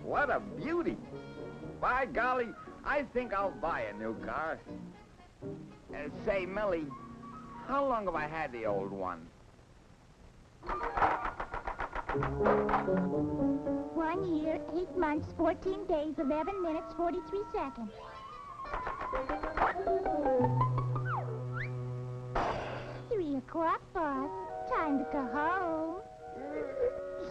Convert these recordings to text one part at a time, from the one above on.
What a beauty. By golly, I think I'll buy a new car. Say, Millie, how long have I had the old one? 1 year, 8 months, 14 days, 11 minutes, 43 seconds. 3 o'clock, boss. Time to go home.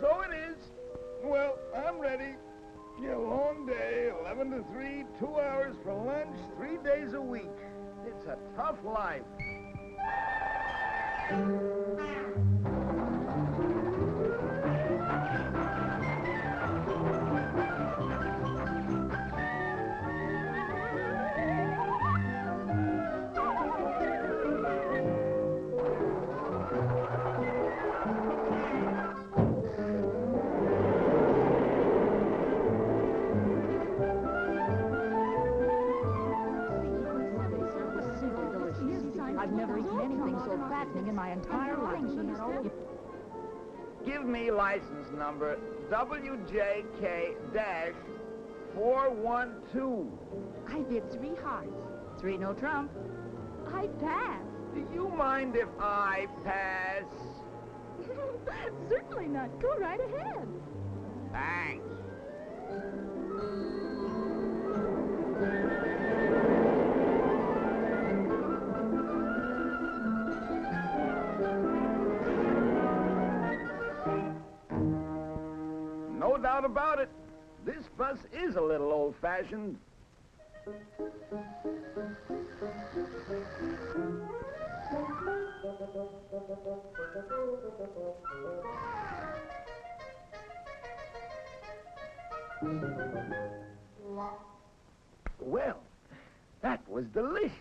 So it is. Well, I'm ready. A long day, 11 to 3, 2 hours for lunch, 3 days a week. It's a tough life. I've never eaten anything so fattening in my entire life. Give me license number WJK-412. I did 3 hearts. 3 no trump. I passed. Do you mind if I pass? Certainly not. Go right ahead. Thanks. No doubt about it. This bus is a little old-fashioned. Well, that was delicious.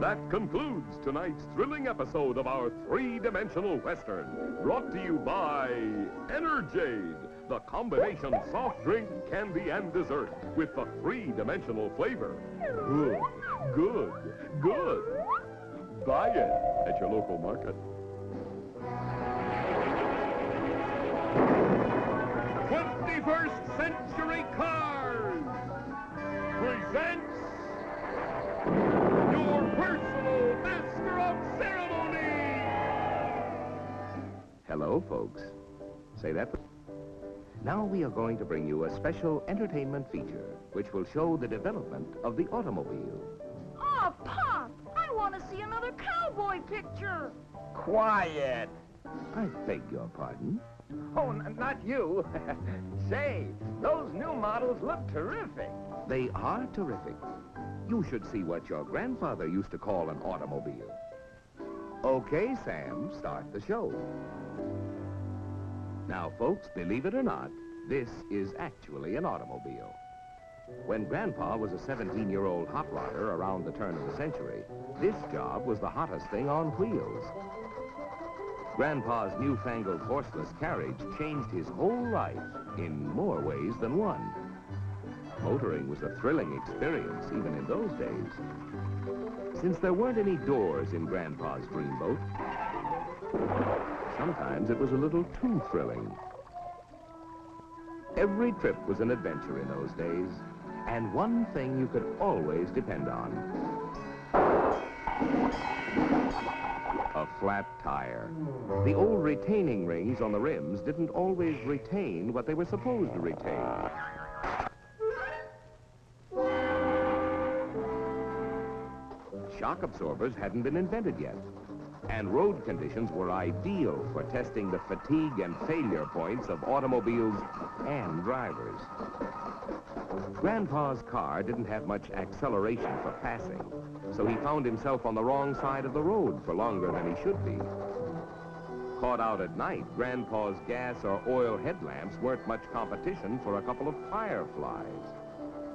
That concludes tonight's thrilling episode of our three-dimensional Western, brought to you by Enerjade, the combination soft drink, candy, and dessert with the three-dimensional flavor. Good, good, good. Buy it at your local market. 21st Century Cars presents your personal master of ceremony. Hello, folks. Say that. Now we are going to bring you a special entertainment feature which will show the development of the automobile. Oh, Pop! I want to see another cowboy picture. Quiet. I beg your pardon? Oh, not you. Say, those new models look terrific. They are terrific. You should see what your grandfather used to call an automobile. Okay, Sam, start the show. Now, folks, believe it or not, this is actually an automobile. When Grandpa was a 17-year-old hot rodder around the turn of the century, this job was the hottest thing on wheels. Grandpa's newfangled horseless carriage changed his whole life in more ways than one. Motoring was a thrilling experience, even in those days. Since there weren't any doors in Grandpa's dreamboat, sometimes it was a little too thrilling. Every trip was an adventure in those days, and one thing you could always depend on: a flat tire. The old retaining rings on the rims didn't always retain what they were supposed to retain. Shock absorbers hadn't been invented yet, and road conditions were ideal for testing the fatigue and failure points of automobiles and drivers. Grandpa's car didn't have much acceleration for passing, so he found himself on the wrong side of the road for longer than he should be. Caught out at night, Grandpa's gas or oil headlamps weren't much competition for a couple of fireflies.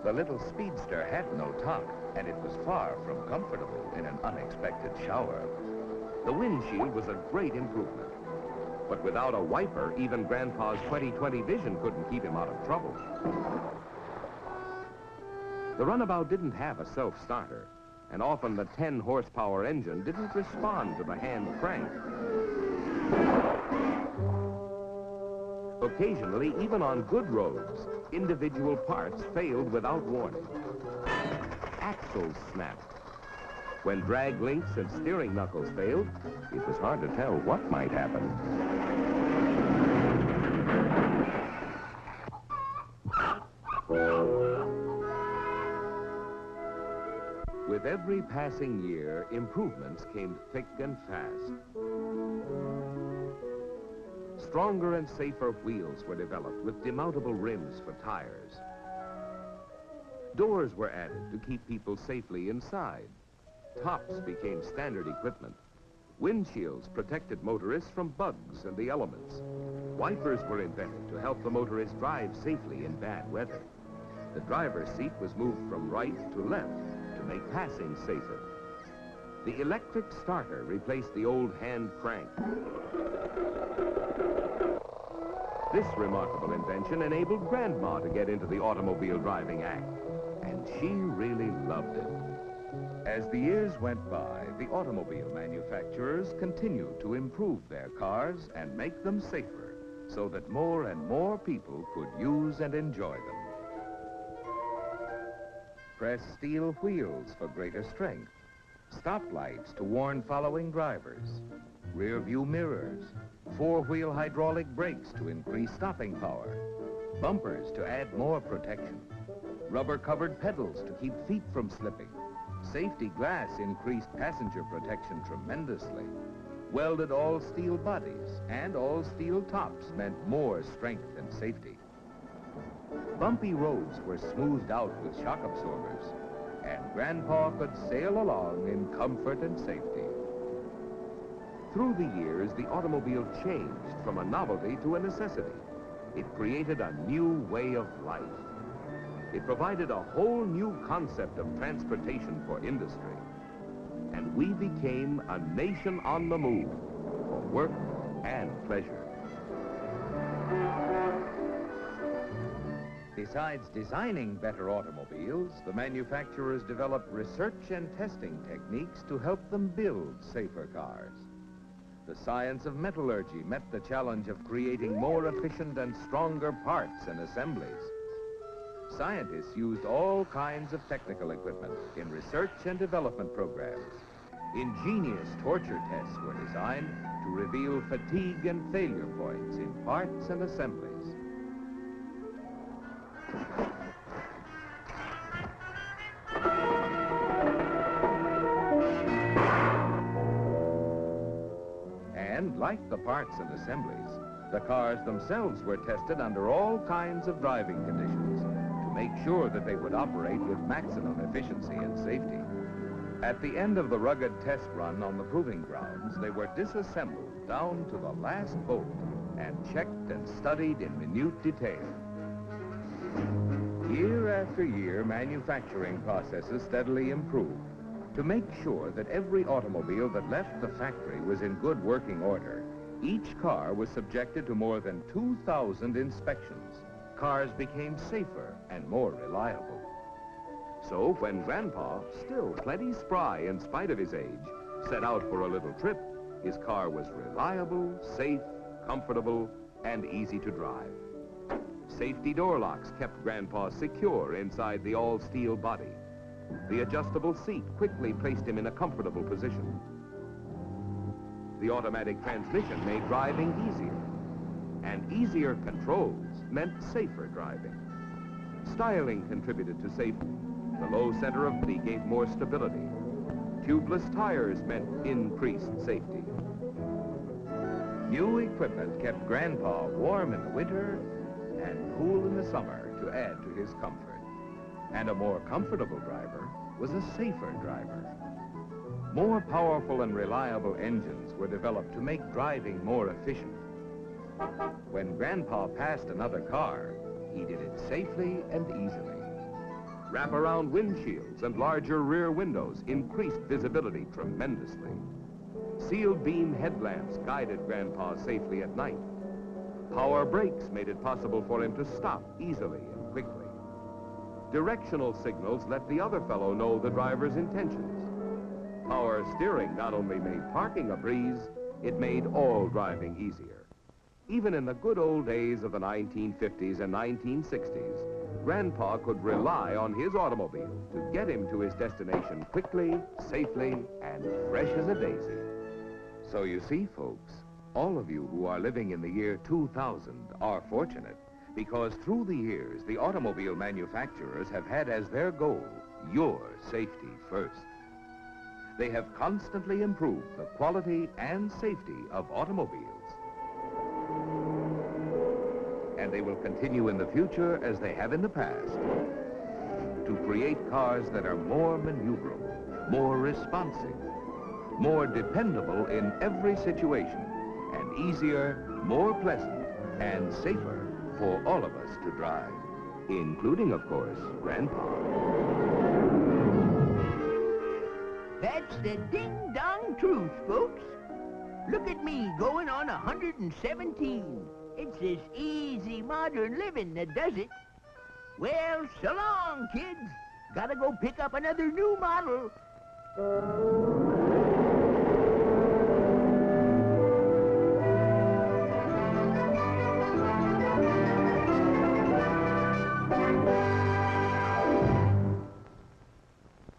The little speedster had no top, and it was far from comfortable in an unexpected shower. The windshield was a great improvement. But without a wiper, even Grandpa's 20/20 vision couldn't keep him out of trouble. The runabout didn't have a self-starter, and often the 10-horsepower engine didn't respond to the hand crank. Occasionally, even on good roads, individual parts failed without warning. Axles snapped. When drag links and steering knuckles failed, it was hard to tell what might happen. With every passing year, improvements came thick and fast. Stronger and safer wheels were developed with demountable rims for tires. Doors were added to keep people safely inside. Tops became standard equipment. Windshields protected motorists from bugs and the elements. Wipers were invented to help the motorist drive safely in bad weather. The driver's seat was moved from right to left to make passing safer. The electric starter replaced the old hand crank. This remarkable invention enabled Grandma to get into the automobile driving act, and she really loved it. As the years went by, the automobile manufacturers continued to improve their cars and make them safer, so that more and more people could use and enjoy them. Pressed steel wheels for greater strength, stoplights to warn following drivers, rear-view mirrors, four-wheel hydraulic brakes to increase stopping power, bumpers to add more protection, rubber-covered pedals to keep feet from slipping. Safety glass increased passenger protection tremendously. Welded all-steel bodies and all-steel tops meant more strength and safety. Bumpy roads were smoothed out with shock absorbers, and Grandpa could sail along in comfort and safety. Through the years, the automobile changed from a novelty to a necessity. It created a new way of life. It provided a whole new concept of transportation for industry. And we became a nation on the move for work and pleasure. Besides designing better automobiles, the manufacturers developed research and testing techniques to help them build safer cars. The science of metallurgy met the challenge of creating more efficient and stronger parts and assemblies. Scientists used all kinds of technical equipment in research and development programs. Ingenious torture tests were designed to reveal fatigue and failure points in parts and assemblies. And like the parts and assemblies, the cars themselves were tested under all kinds of driving conditions to make sure that they would operate with maximum efficiency and safety. At the end of the rugged test run on the proving grounds, they were disassembled down to the last bolt and checked and studied in minute detail. Year after year, manufacturing processes steadily improved to make sure that every automobile that left the factory was in good working order. Each car was subjected to more than 2,000 inspections. Cars became safer and more reliable. So when Grandpa, still plenty spry in spite of his age, set out for a little trip, his car was reliable, safe, comfortable, and easy to drive. Safety door locks kept Grandpa secure inside the all-steel body. The adjustable seat quickly placed him in a comfortable position. The automatic transmission made driving easier, and easier controls meant safer driving. Styling contributed to safety. The low center of gravity gave more stability. Tubeless tires meant increased safety. New equipment kept Grandpa warm in the winter and cool in the summer to add to his comfort. And a more comfortable driver was a safer driver. More powerful and reliable engines were developed to make driving more efficient. When Grandpa passed another car, he did it safely and easily. Wraparound windshields and larger rear windows increased visibility tremendously. Sealed beam headlamps guided Grandpa safely at night. Power brakes made it possible for him to stop easily and quickly. Directional signals let the other fellow know the driver's intentions. Power steering not only made parking a breeze, it made all driving easier. Even in the good old days of the 1950s and 1960s, Grandpa could rely on his automobile to get him to his destination quickly, safely, and fresh as a daisy. So you see, folks, all of you who are living in the year 2000 are fortunate, because through the years, the automobile manufacturers have had as their goal your safety first. They have constantly improved the quality and safety of automobiles. And they will continue in the future as they have in the past to create cars that are more maneuverable, more responsive, more dependable in every situation, and easier, more pleasant, and safer for all of us to drive, including, of course, Grandpa. That's the ding-dong truth, folks. Look at me going on 117. It's this easy modern living that does it. Well, so long, kids. Gotta go pick up another new model.